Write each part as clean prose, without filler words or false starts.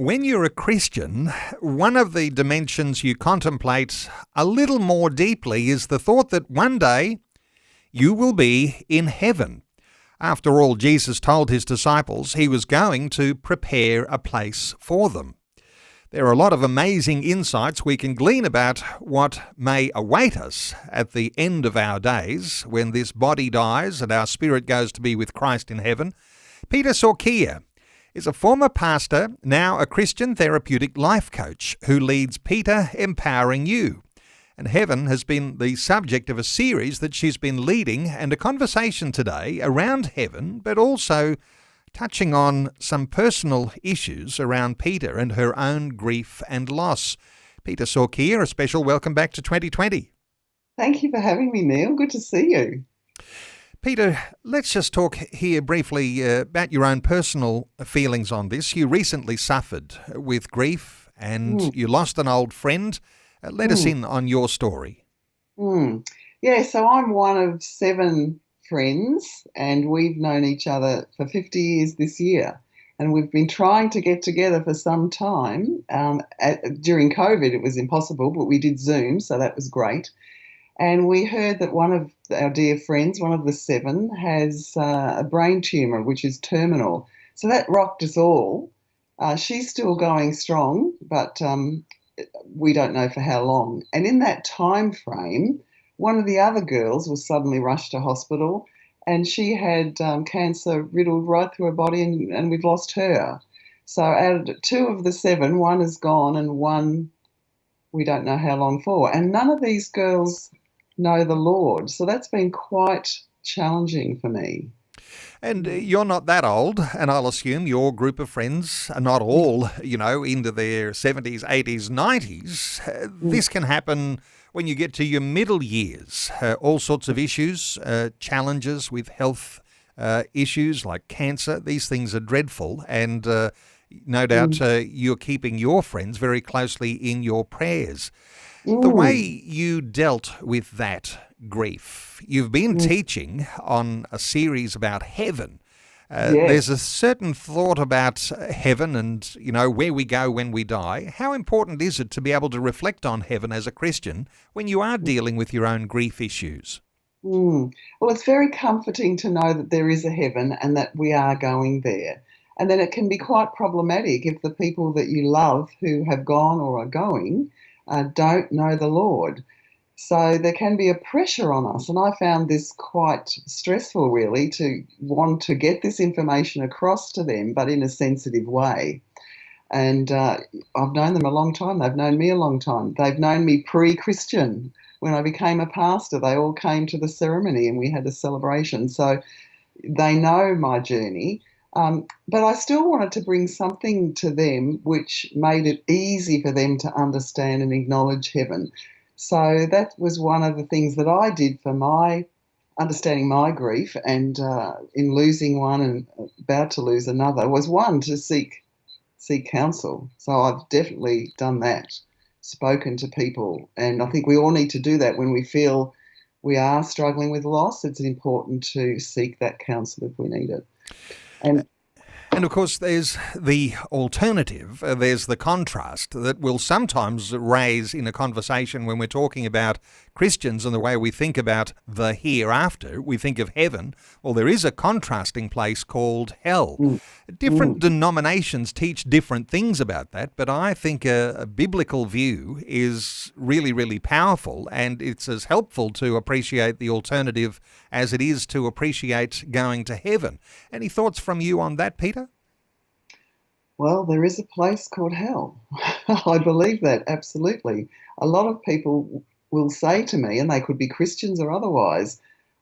When you're a Christian, one of the dimensions you contemplate a little more deeply is the thought that one day you will be in heaven. After all, Jesus told his disciples he was going to prepare a place for them. There are a lot of amazing insights we can glean about what may await us at the end of our days when this body dies and our spirit goes to be with Christ in heaven. Peta Soorkia is a former pastor, now a Christian therapeutic life coach who leads Peta Empowering You. And heaven has been the subject of a series that she's been leading and a conversation today around heaven, but also touching on some personal issues around Peta and her own grief and loss. Peta Soorkia, a special welcome back to 2020. Thank you for having me, Neil. Good to see you. Peta, let's just talk here briefly about your own personal feelings on this. You recently suffered with grief and you lost an old friend. Let us in on your story. Yeah, so I'm one of 7 friends and we've known each other for 50 years this year. And we've been trying to get together for some time. During COVID, it was impossible, but we did Zoom, so that was great. And we heard that one of our dear friends, one of the 7, has a brain tumour, which is terminal. So that rocked us all. She's still going strong, but we don't know for how long. And in that time frame, one of the other girls was suddenly rushed to hospital and she had cancer riddled right through her body and we've lost her. So out of 2 of the 7, one is gone and one we don't know how long for. And none of these girls know the Lord. So that's been quite challenging for me. And you're not that old, and I'll assume your group of friends are not all, into their 70s, 80s, 90s. This can happen when you get to your middle years. All sorts of issues, challenges with health issues like cancer. These things are dreadful, and no doubt you're keeping your friends very closely in your prayers. The way you dealt with that grief, you've been teaching on a series about heaven. There's a certain thought about heaven and, where we go when we die. How important is it to be able to reflect on heaven as a Christian when you are dealing with your own grief issues? Well, it's very comforting to know that there is a heaven and that we are going there. And then it can be quite problematic if the people that you love who have gone or are going don't know the Lord. So there can be a pressure on us, and I found this quite stressful really to want to get this information across to them, but in a sensitive way. And I've known them a long time. They've known me a long time. They've known me pre-Christian. When I became a pastor, they all came to the ceremony and we had a celebration. So they know my journey. But I still wanted to bring something to them which made it easy for them to understand and acknowledge heaven. So that was one of the things that I did for my understanding my grief, and in losing one and about to lose another was one to seek counsel. So I've definitely done that, spoken to people, and I think we all need to do that when we feel we are struggling with loss. It's important to seek that counsel if we need it. And of course, there's the alternative. There's the contrast that we'll sometimes raise in a conversation when we're talking about Christians and the way we think about the hereafter. We think of heaven. Well, there is a contrasting place called hell. Different denominations teach different things about that, but I think a biblical view is really, really powerful, and it's as helpful to appreciate the alternative as it is to appreciate going to heaven. Any thoughts from you on that, Peta? Well, there is a place called hell. I believe that, absolutely. A lot of people will say to me, and they could be Christians or otherwise,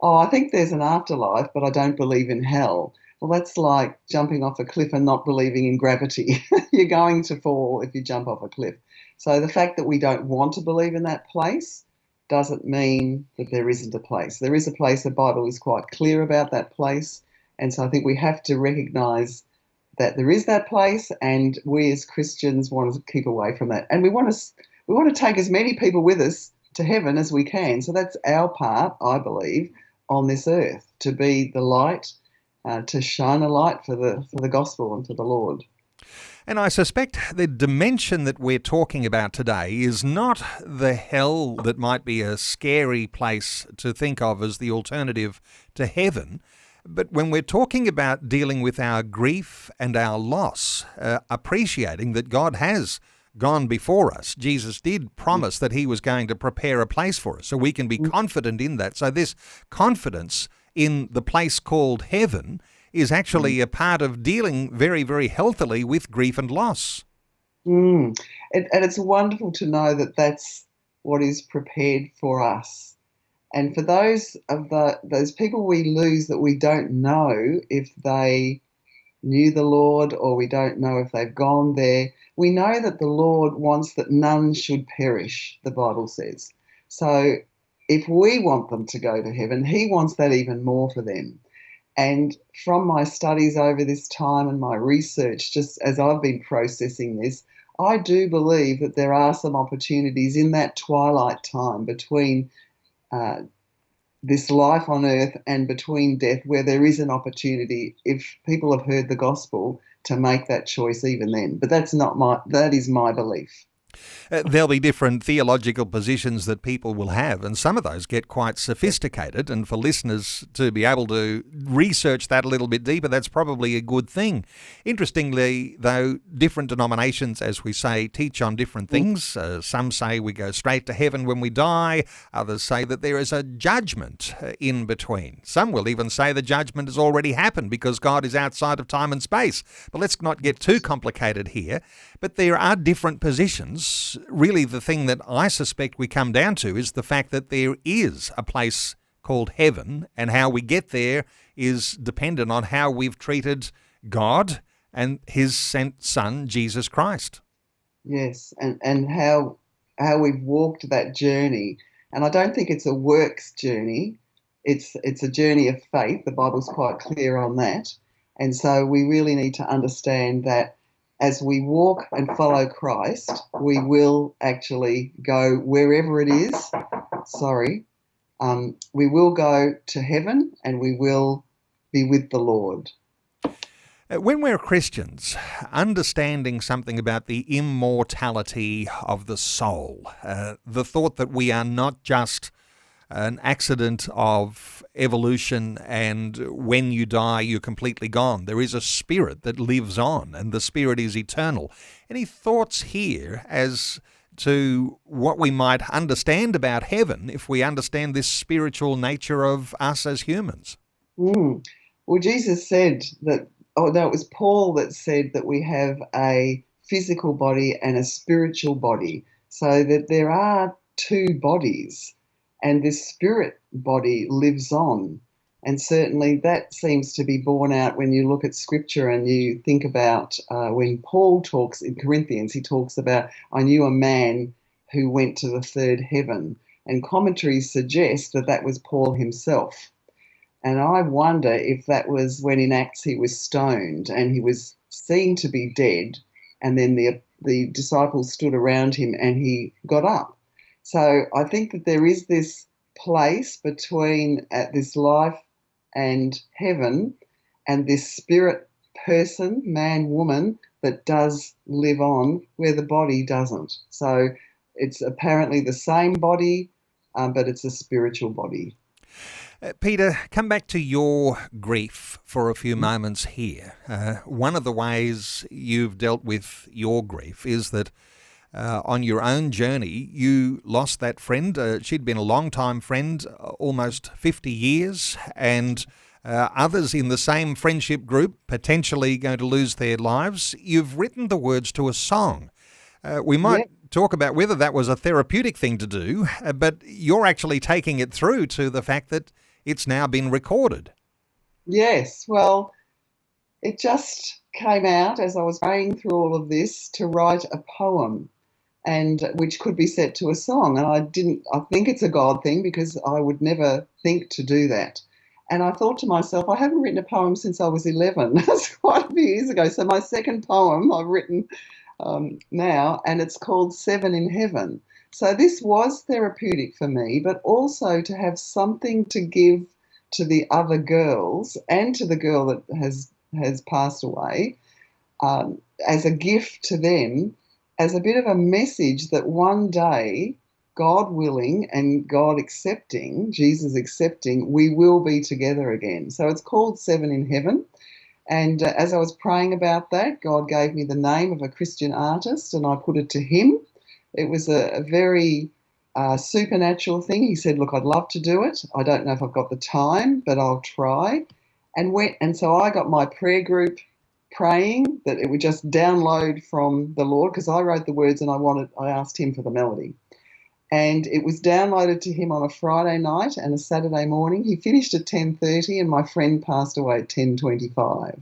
oh, I think there's an afterlife, but I don't believe in hell. Well, that's like jumping off a cliff and not believing in gravity. You're going to fall if you jump off a cliff. So the fact that we don't want to believe in that place doesn't mean that there isn't a place. There is a place. The Bible is quite clear about that place. And so I think we have to recognise that there is that place, and we as Christians want to keep away from that. And we want to take as many people with us to heaven as we can. So that's our part, I believe, on this earth, to be the light, to shine a light for the gospel and for the Lord. And I suspect the dimension that we're talking about today is not the hell that might be a scary place to think of as the alternative to heaven. But when we're talking about dealing with our grief and our loss, appreciating that God has gone before us. Jesus did promise that he was going to prepare a place for us, so we can be confident in that. So this confidence in the place called heaven is actually a part of dealing very, very healthily with grief and loss. And it's wonderful to know that that's what is prepared for us. And for those people we lose that we don't know if they knew the Lord or we don't know if they've gone there, we know that the Lord wants that none should perish, the Bible says. So if we want them to go to heaven, he wants that even more for them. And from my studies over this time and my research, just as I've been processing this, I do believe that there are some opportunities in that twilight time between this life on earth and between death, where there is an opportunity, if people have heard the gospel, to make that choice even then. But that is my belief. There'll be different theological positions that people will have, and some of those get quite sophisticated, and for listeners to be able to research that a little bit deeper, that's probably a good thing. Interestingly, though, different denominations, as we say, teach on different things. Some say we go straight to heaven when we die. Others say that there is a judgment in between. Some will even say the judgment has already happened because God is outside of time and space. But let's not get too complicated here. But there are different positions. Really, the thing that I suspect we come down to is the fact that there is a place called heaven, and how we get there is dependent on how we've treated God and his sent Son, Jesus Christ. Yes, and how we've walked that journey. And I don't think it's a works journey. It's a journey of faith. The Bible's quite clear on that. And so we really need to understand that as we walk and follow Christ, we will actually go wherever it is. We will go to heaven and we will be with the Lord. When we're Christians, understanding something about the immortality of the soul, the thought that we are not just an accident of evolution and when you die you're completely gone. There is a spirit that lives on, and the spirit is eternal. Any thoughts here as to what we might understand about heaven if we understand this spiritual nature of us as humans? Well, Jesus said that, it was Paul that said that we have a physical body and a spiritual body, so that there are two bodies. And this spirit body lives on. And certainly that seems to be borne out when you look at Scripture and you think about when Paul talks in Corinthians, he talks about, I knew a man who went to the third heaven. And commentaries suggest that that was Paul himself. And I wonder if that was when in Acts he was stoned and he was seen to be dead, and then the disciples stood around him and he got up. So I think that there is this place between this life and heaven and this spirit person, man, woman, that does live on where the body doesn't. So it's apparently the same body, but it's a spiritual body. Peter, come back to your grief for a few moments here. One of the ways you've dealt with your grief is that on your own journey, you lost that friend. She'd been a long-time friend, almost 50 years, and others in the same friendship group potentially going to lose their lives. You've written the words to a song. We might talk about whether that was a therapeutic thing to do, but you're actually taking it through to the fact that it's now been recorded. Yes, well, it just came out as I was going through all of this to write a poem, and which could be set to a song. And I think it's a God thing, because I would never think to do that. And I thought to myself, I haven't written a poem since I was 11. That's quite a few years ago. So my second poem I've written now, and it's called Seven in Heaven. So this was therapeutic for me, but also to have something to give to the other girls and to the girl that has passed away, as a gift to them, as a bit of a message that one day, God willing and God accepting, Jesus accepting, we will be together again. So it's called Seven in Heaven. And as I was praying about that, God gave me the name of a Christian artist and I put it to him. It was a very supernatural thing. He said, look, I'd love to do it. I don't know if I've got the time, but I'll try. And so I got my prayer group praying that it would just download from the Lord, because I wrote the words and I asked him for the melody. And it was downloaded to him on a Friday night and a Saturday morning. He finished at 10:30 and my friend passed away at 10:25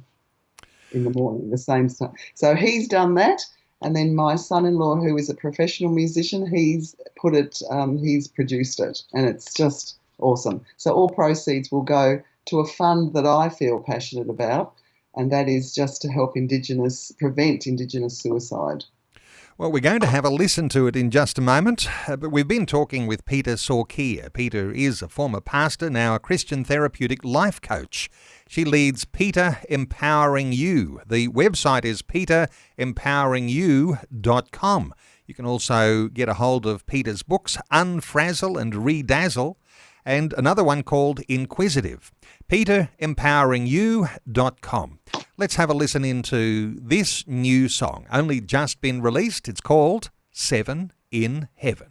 in the morning, the same time. So he's done that. And then my son-in-law, who is a professional musician, he's produced it, and it's just awesome. So all proceeds will go to a fund that I feel passionate about, and that is just to help prevent Indigenous suicide. Well, we're going to have a listen to it in just a moment, but we've been talking with Peta Soorkia. Peta is a former pastor, now a Christian therapeutic life coach. She leads Peta Empowering You. The website is petaempoweringyou.com. You can also get a hold of Peta's books, Unfrazzle and Redazzle, and another one called Inquisitive. petaempoweringyou.com. Let's have a listen into this new song, only just been released. It's called Seven in Heaven.